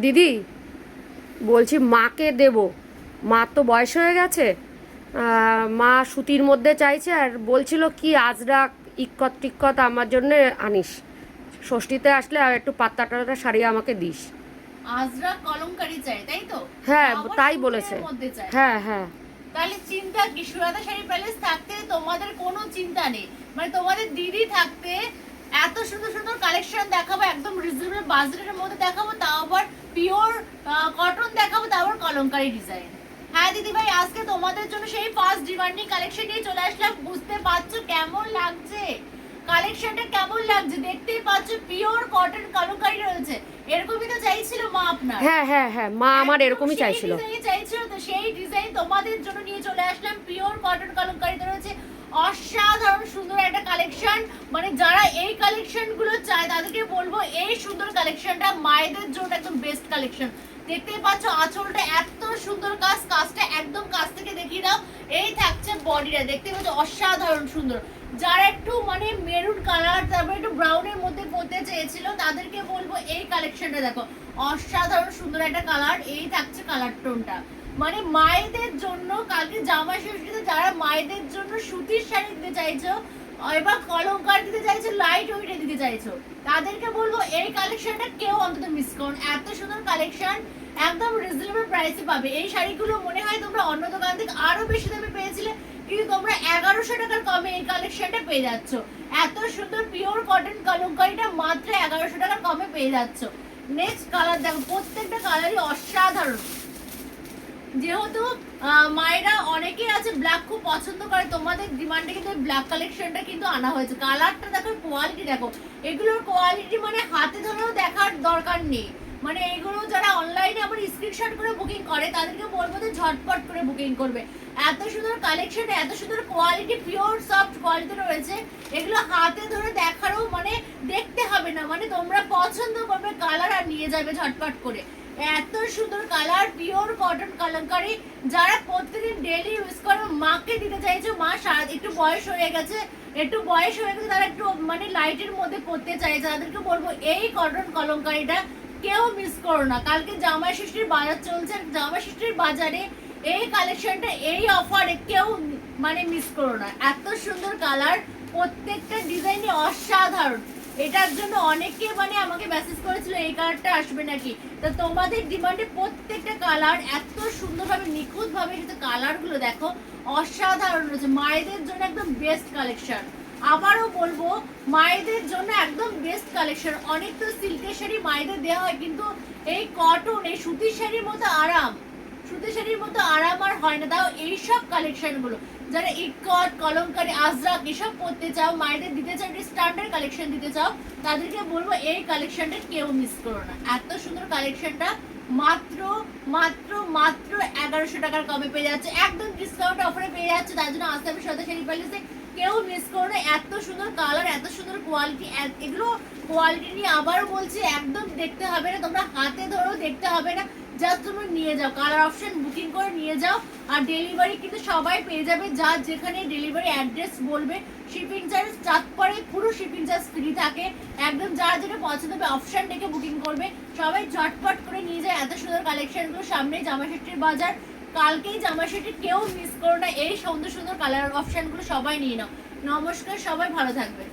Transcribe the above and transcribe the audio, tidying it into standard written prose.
দিদি, বলছি মাকে দেব। মার তো বয়স হয়ে গেছে। মা সুতির মধ্যে চাইছে, আর বলছিল কি আজরাক ইক্কত টিক্কত আমার জন্য আনিস, ষষ্ঠীতে আসলে আর একটু পাত্তা টাত্তা শাড়ি আমাকে দিস। আজরাক কলমকারী চাই তাই তো? হ্যাঁ, আবার তাই সুতির বলেছে। মধ্যে চাই। হ্যাঁ হ্যাঁ। তাহলে চিন্তা কি, সুরাতা শাড়ি প্যালেস থাকতে তোমাদের কোনো চিন্তা নেই। মানে তোমাদের দিদি থাকতে এত সুন্দর সুন্দর কালেকশন দেখাবো, একদম রিজনেবল বাজেটের মধ্যে দেখাবো, তাও আবার পিওর কটন দেখাবো, তাও আবার কলমকারী ডিজাইন। হ্যাঁ দিদি ভাই, আজকে তোমাদের জন্য সেই ফার্স্ট ডিমান্ডিং কালেকশন নিয়ে চলে আসলাম। বুঝতে পারছো কেমন লাগছে কালেকশনটা, কেমন লাগছে দেখতেই পাচ্ছ, পিওর কটন কলমকারী রয়েছে। এরকমই তো চাইছিল মা আপনার? হ্যাঁ হ্যাঁ হ্যাঁ, মা আমার এরকমই চাইছিল। চাইছিল তো সেই ডিজাইন তোমাদের জন্য নিয়ে চলে আসলাম। পিওর কটন কলমকারীতে রয়েছে অসাধারণ সুন্দর একটা কালেকশন। মানে যারা এই কালেকশন গুলো চায় তাদেরকে বলবো এই সুন্দর কালেকশনটা মায়েদের জন্য একদম বেস্ট কালেকশন। দেখতেই পাচ্ছ আঁচলটা এত সুন্দর কাজ, কাজটা একদম কাছ থেকে দেখিয়ে দাও। এই থাকছে বডিটা, দেখতে পাচ্ছ অসাধারণ সুন্দর। যারা একটু মানে মেরুন কালার, তারপরে একটু ব্রাউনের মধ্যে পড়তে চেয়েছিল তাদেরকে বলবো এই কালেকশনটা দেখো, অসাধারণ সুন্দর একটা কালার। এই থাকছে কালার টোনটা, মানে মায়েদের জন্য কালকে জামা ষষ্ঠীতে যারা মায়েদের জন্য সুতির শাড়ি দিতে চাইছো, এবার কলমকার দিতে চাইছো, লাইট ওয়েটে দিতে চাইছো, তাদেরকে বলবো এই কালেকশনটা কেউ অন্তত মিস করুন। এত সুন্দর কালেকশন একদম রিজনেবল প্রাইসে পাবে। এই শাড়িগুলো মনে হয় তোমরা অন্য দোকান থেকে আরো বেশি দামে পেয়েছিলে, কিন্তু তোমরা 1100 টাকার কমে এই কালেকশনটা পেয়ে যাচ্ছ। এত সুন্দর পিওর কটন কলমকারীটা মাত্র 1100 টাকার কমে পেয়ে যাচ্ছ। নেক্সট কালার দেখো, প্রত্যেকটা কালারই অসাধারণ। যেহেতু মায়েরা অনেকেই আছে ব্ল্যাক খুব পছন্দ করে, তোমাদের ডিমান্ডে কিন্তু ব্ল্যাক কালেকশনটা কিন্তু আনা হয়েছে। কালারটা দেখো, কোয়ালিটি দেখো, এগুলোর কোয়ালিটি মানে হাতে ধরেও দেখার দরকার নেই। মানে এগুলো যারা অনলাইনে আবার স্ক্রিনশট করে বুকিং করে তাদেরকে বলবো যে ঝটপট করে বুকিং করবে। এত সুন্দর কালেকশন, এত সুন্দর কোয়ালিটি, পিওর সফট কোয়ালিটি রয়েছে। এগুলো হাতে ধরে দেখারও মানে দেখতে হবে না, মানে তোমরা পছন্দ করবে কালার আর নিয়ে যাবে ঝটপট করে। এত সুন্দর কালার, পিওর কটন কলমকারী। যারা প্রত্যেকদিন ডেইলি ইউজ করো, মাকে দিতে চাইছো, মা একটু বয়স হয়ে গেছে, তারা একটু মানে লাইটের মধ্যে পড়তে চাইছে, তাদেরকে বলবো এই কটন কলমকারীটা কেউ মিস করো না। কালকে জামাই ষষ্ঠীর বাজার চলছে, জামাই ষষ্ঠীর বাজারে এই কালেকশনটা, এই অফারে কেউ মানে মিস করো না। এত সুন্দর কালার, প্রত্যেকটা ডিজাইনে অসাধারণ। এটার জন্য অনেকে মানে আমাকে মেসেজ করেছিল এই কালারটা আসবে নাকি, তো তোমাদের ডিমান্ডে প্রত্যেকটা কালার এত সুন্দরভাবে নিখুঁতভাবে এসেছে। কালারগুলো দেখো অসাধারণ রয়েছে, মায়েদের জন্য একদম বেস্ট কালেকশন। আবারও বলবো মায়েদের জন্য একদম বেস্ট কালেকশন। অনেক তো সিল্কের শাড়ি মায়েদের দেওয়া হয়, কিন্তু এই কটন, এই সুতির শাড়ির মতো আরাম, সুতির শাড়ির মতো আরাম আর হয় না। তাও এইসব কালেকশন গুলো যারা ইকট, কলমকারী, আজরাক এসব পড়তে চাও, মায়েদের দিতে চাও, স্ট্যান্ডার্ড কালেকশন দিতে চাও, তাদেরকে বলবো এই কালেকশনটা কেউ মিস করো না। এত সুন্দর কালেকশনটা মাত্র মাত্র মাত্র 1100 টাকার কমে পেয়ে যাচ্ছে, একদম ডিসকাউন্ট অফারে পেয়ে যাচ্ছে। তার জন্য আসতে হবে সুরাতা শাড়ি প্যালেসে, কেউ মিস করো না। এত সুন্দর কালার, এত সুন্দর কোয়ালিটি, এগুলো কোয়ালিটি নিয়ে আবারও বলছি একদম দেখতে হবে না, তোমরা হাতে ধরেও দেখতে হবে না, জাস্ট তুমি নিয়ে যাও, কালার অপশন বুকিং করে নিয়ে যাও। আর ডেলিভারি কিন্তু সবাই পেয়ে যাবে, যার যেখানে ডেলিভারি অ্যাড্রেস বলবে। শিপিং চার্জ চাঁদপাড়ে পুরো শিপিং চার্জ ফ্রি থাকে। একদম যার যেটা পছন্দ হবে অপশন দেখে বুকিং করবে, সবাই ঝটপট করে নিয়ে যায়। এত সুন্দর কালেকশনগুলো, সামনে জামা ষষ্ঠীর বাজার, কালকেই জামা ষষ্ঠী, কেউ মিস করো না। এই সুন্দর সুন্দর কালার অপশনগুলো সবাই নিয়ে নাও। নমস্কার, সবাই ভালো থাকবে।